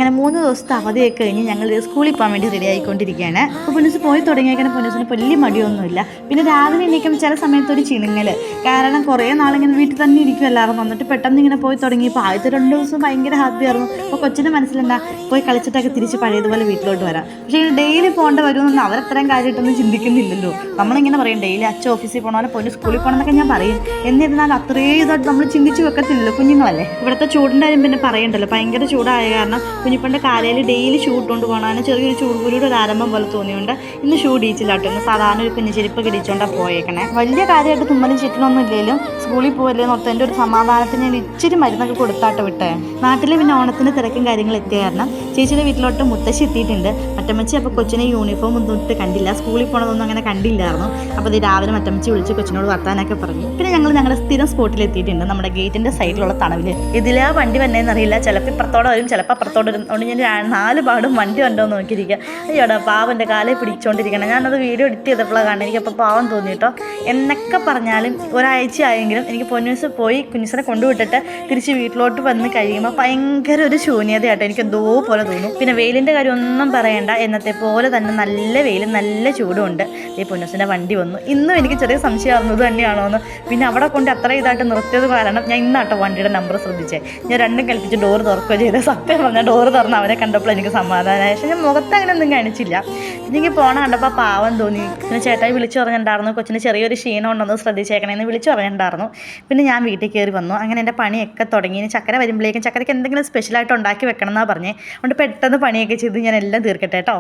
അങ്ങനെ 3 ദിവസത്തെ അവധിയൊക്കെ കഴിഞ്ഞ് ഞങ്ങൾ സ്കൂളിൽ പോകാൻ വേണ്ടി റെഡി ആയിക്കൊണ്ടിരിക്കുകയാണ്. അപ്പോൾ പൊന്നൂസ് പോയി തുടങ്ങിയേക്കാണ്. പൊന്നൂസിന് വലിയ മടിയൊന്നുമില്ല. പിന്നെ രാവിലെ എണീക്കും ചില സമയത്ത് ഒരു ചിണുങ്ങൽ, കാരണം കുറേ നാളിങ്ങനെ വീട്ടിൽ തന്നെ ഇരിക്കുമല്ലായിരുന്നു. വന്നിട്ട് പെട്ടെന്ന് ഇങ്ങനെ പോയി തുടങ്ങിയപ്പോൾ ആദ്യത്തെ 2 ദിവസം ഭയങ്കര ഹാപ്പി ആയിരുന്നു. അപ്പോൾ കൊച്ചിൻ്റെ മനസ്സിലെന്താ, പോയി കളിച്ചിട്ടൊക്കെ തിരിച്ച് പഴയതുപോലെ വീട്ടിലോട്ട് വരാം. പക്ഷേ ഇങ്ങനെ ഡെയിലി പോകേണ്ട വരുമെന്നൊന്നും അവരത്രയും കാര്യമായിട്ടൊന്നും ചിന്തിക്കുന്നില്ലല്ലോ. നമ്മളിങ്ങനെ പറയും ഡെയിലി അച്ഛൻ ഓഫീസിൽ പോകണ പോലെ പൊന്നു സ്കൂളിൽ പോകണം എന്നൊക്കെ ഞാൻ പറയും. എന്നിരുന്നാൽ അത്രയും ഇതായിട്ട് നമ്മൾ ചിന്തിച്ച് വെക്കത്തില്ലല്ലോ, കുഞ്ഞുങ്ങളല്ലേ. ഇവിടുത്തെ ചൂടിൻ്റെ കാര്യം പിന്നെ പറയണ്ടല്ലോ, ഭയങ്കര ചൂടായ കാരണം കുഞ്ഞിപ്പൻ്റെ കാലയിൽ ഡെയിലി ഷൂ ഇട്ടുകൊണ്ട് പോകണമെന്ന് ചെറിയൊരു ചൂടുകൂടിയുടെ ഒരു ആരംഭം പോലെ തോന്നിയുണ്ട്. ഇന്ന് ഷൂ ഇടിച്ചില്ലാട്ടോ, ഇന്ന് സാധാരണ ഒരു കുഞ്ഞു ചെരുപ്പ് ഇടിച്ചുകൊണ്ടാണ് പോയേക്കണേ. വലിയ കാര്യമായിട്ട് തുമ്മലും ചുറ്റിനൊന്നും ഇല്ലെങ്കിലും സ്കൂളിൽ പോകല്ലേ എന്നോർത്തതിൻ്റെ ഒരു സമാധാനത്തിന് ഞാൻ ഇച്ചിരി മരുന്നൊക്കെ കൊടുത്താട്ടോ വിട്ടേ. നാട്ടിൽ പിന്നെ ഓണത്തിന് തിരക്കും കാര്യങ്ങൾ എത്തിയ കാരണം ചേച്ചിയുടെ വീട്ടിലോട്ട് മുത്തശ്ശി എത്തിയിട്ടുണ്ട്. മറ്റമ്മച്ചി അപ്പോൾ കൊച്ചിനെ യൂണിഫോം ഒന്നും ഇട്ട് കണ്ടില്ല, സ്കൂളിൽ പോകണതൊന്നും അങ്ങനെ കണ്ടില്ലായിരുന്നു. അപ്പോൾ ഇത് രാവിലെ മറ്റമ്മച്ചി വിളിച്ച് കൊച്ചിനോട് വർത്താനൊക്കെ പറഞ്ഞു. പിന്നെ ഞങ്ങളുടെ സ്ഥിരം സ്പോട്ടിൽ എത്തിയിട്ടുണ്ട്, നമ്മുടെ ഗേറ്റിൻ്റെ സൈഡിലുള്ള തണവിൽ. ഇതിലാ വണ്ടി വന്നതെന്ന് അറിയില്ല, ചിലപ്പോൾ ഇപ്പുറത്തോടെ വരും, ചിലപ്പോൾ അപ്പുറത്തോടെ വരും. അതുകൊണ്ട് ഞാൻ 4 പാടും വണ്ടി ഉണ്ടോ എന്ന് നോക്കിയിരിക്കുക. അയ്യോടാ പാവൻ്റെ കാലേ പിടിച്ചുകൊണ്ടിരിക്കണം. ഞാനത് വീഡിയോ എഡിറ്റ് ചെയ്തപ്പോഴാണ് കാണുന്നത്. എനിക്കപ്പോൾ പാവം തോന്നി കേട്ടോ. എന്നൊക്കെ പറഞ്ഞാലും ഒരാഴ്ച ആയെങ്കിലും എനിക്ക് പൊന്നൂസ് പോയി കുഞ്ഞിസിനെ കൊണ്ടുവിട്ടിട്ട് തിരിച്ച് വീട്ടിലോട്ട് വന്ന് കഴിയുമ്പോൾ ഭയങ്കര ഒരു ശൂന്യതയാട്ടോ, എനിക്ക് എന്തോ പോലെ തോന്നും. പിന്നെ വെയിലിൻ്റെ കാര്യം ഒന്നും പറയണ്ട, എന്നത്തെ പോലെ തന്നെ നല്ല വെയിലും നല്ല ചൂടും ഉണ്ട്. ഈ പൊന്നൂസിൻ്റെ വണ്ടി വന്നു. ഇന്നും എനിക്ക് ചെറിയ സംശയമായിരുന്നു ഇത് തന്നെയാണോ എന്ന്. പിന്നെ അവിടെ കൊണ്ട് അത്ര ഇതായിട്ട് നിർത്തിയത് കാരണം ഞാൻ ഇന്നാട്ടോ വണ്ടിയുടെ നമ്പർ ശ്രദ്ധിച്ചേ. ഞാൻ രണ്ടും കൽപ്പിച്ച് ഡോറ് തുറക്കുകയോ ചെയ്ത്. സത്യം പറഞ്ഞാൽ ഡോറ് തുറന്ന് അവരെ കണ്ടപ്പോൾ എനിക്ക് സമാധാനമായി. പക്ഷേ ഞാൻ മുഖത്ത് അങ്ങനെ ഒന്നും കാണിച്ചില്ല. പിന്നെ എനിക്ക് പോണ കണ്ടപ്പോൾ പാവം തോന്നി. പിന്നെ ചേട്ടായി വിളിച്ചു പറഞ്ഞിട്ടുണ്ടായിരുന്നു കൊച്ചിന് ചെറിയൊരു ക്ഷീണം ഉണ്ടെന്ന് ശ്രദ്ധിച്ചേക്കണേന്ന് വിളിച്ചു പറഞ്ഞിട്ടുണ്ടായിരുന്നു. പിന്നെ ഞാൻ വീട്ടിൽ കയറി വന്നു. അങ്ങനെ എൻ്റെ പണിയൊക്കെ തുടങ്ങി. ഇനി ചക്കര വരുമ്പോഴേക്കും ചക്കരയ്ക്ക് എന്തെങ്കിലും സ്പെഷ്യലായിട്ട് ഉണ്ടാക്കി വെക്കണം എന്നാണ് പറഞ്ഞത്. അതുകൊണ്ട് പെട്ടെന്ന് പണിയൊക്കെ ചെയ്ത് ഞാൻ എല്ലാം തീർക്കട്ടെ കേട്ടോ.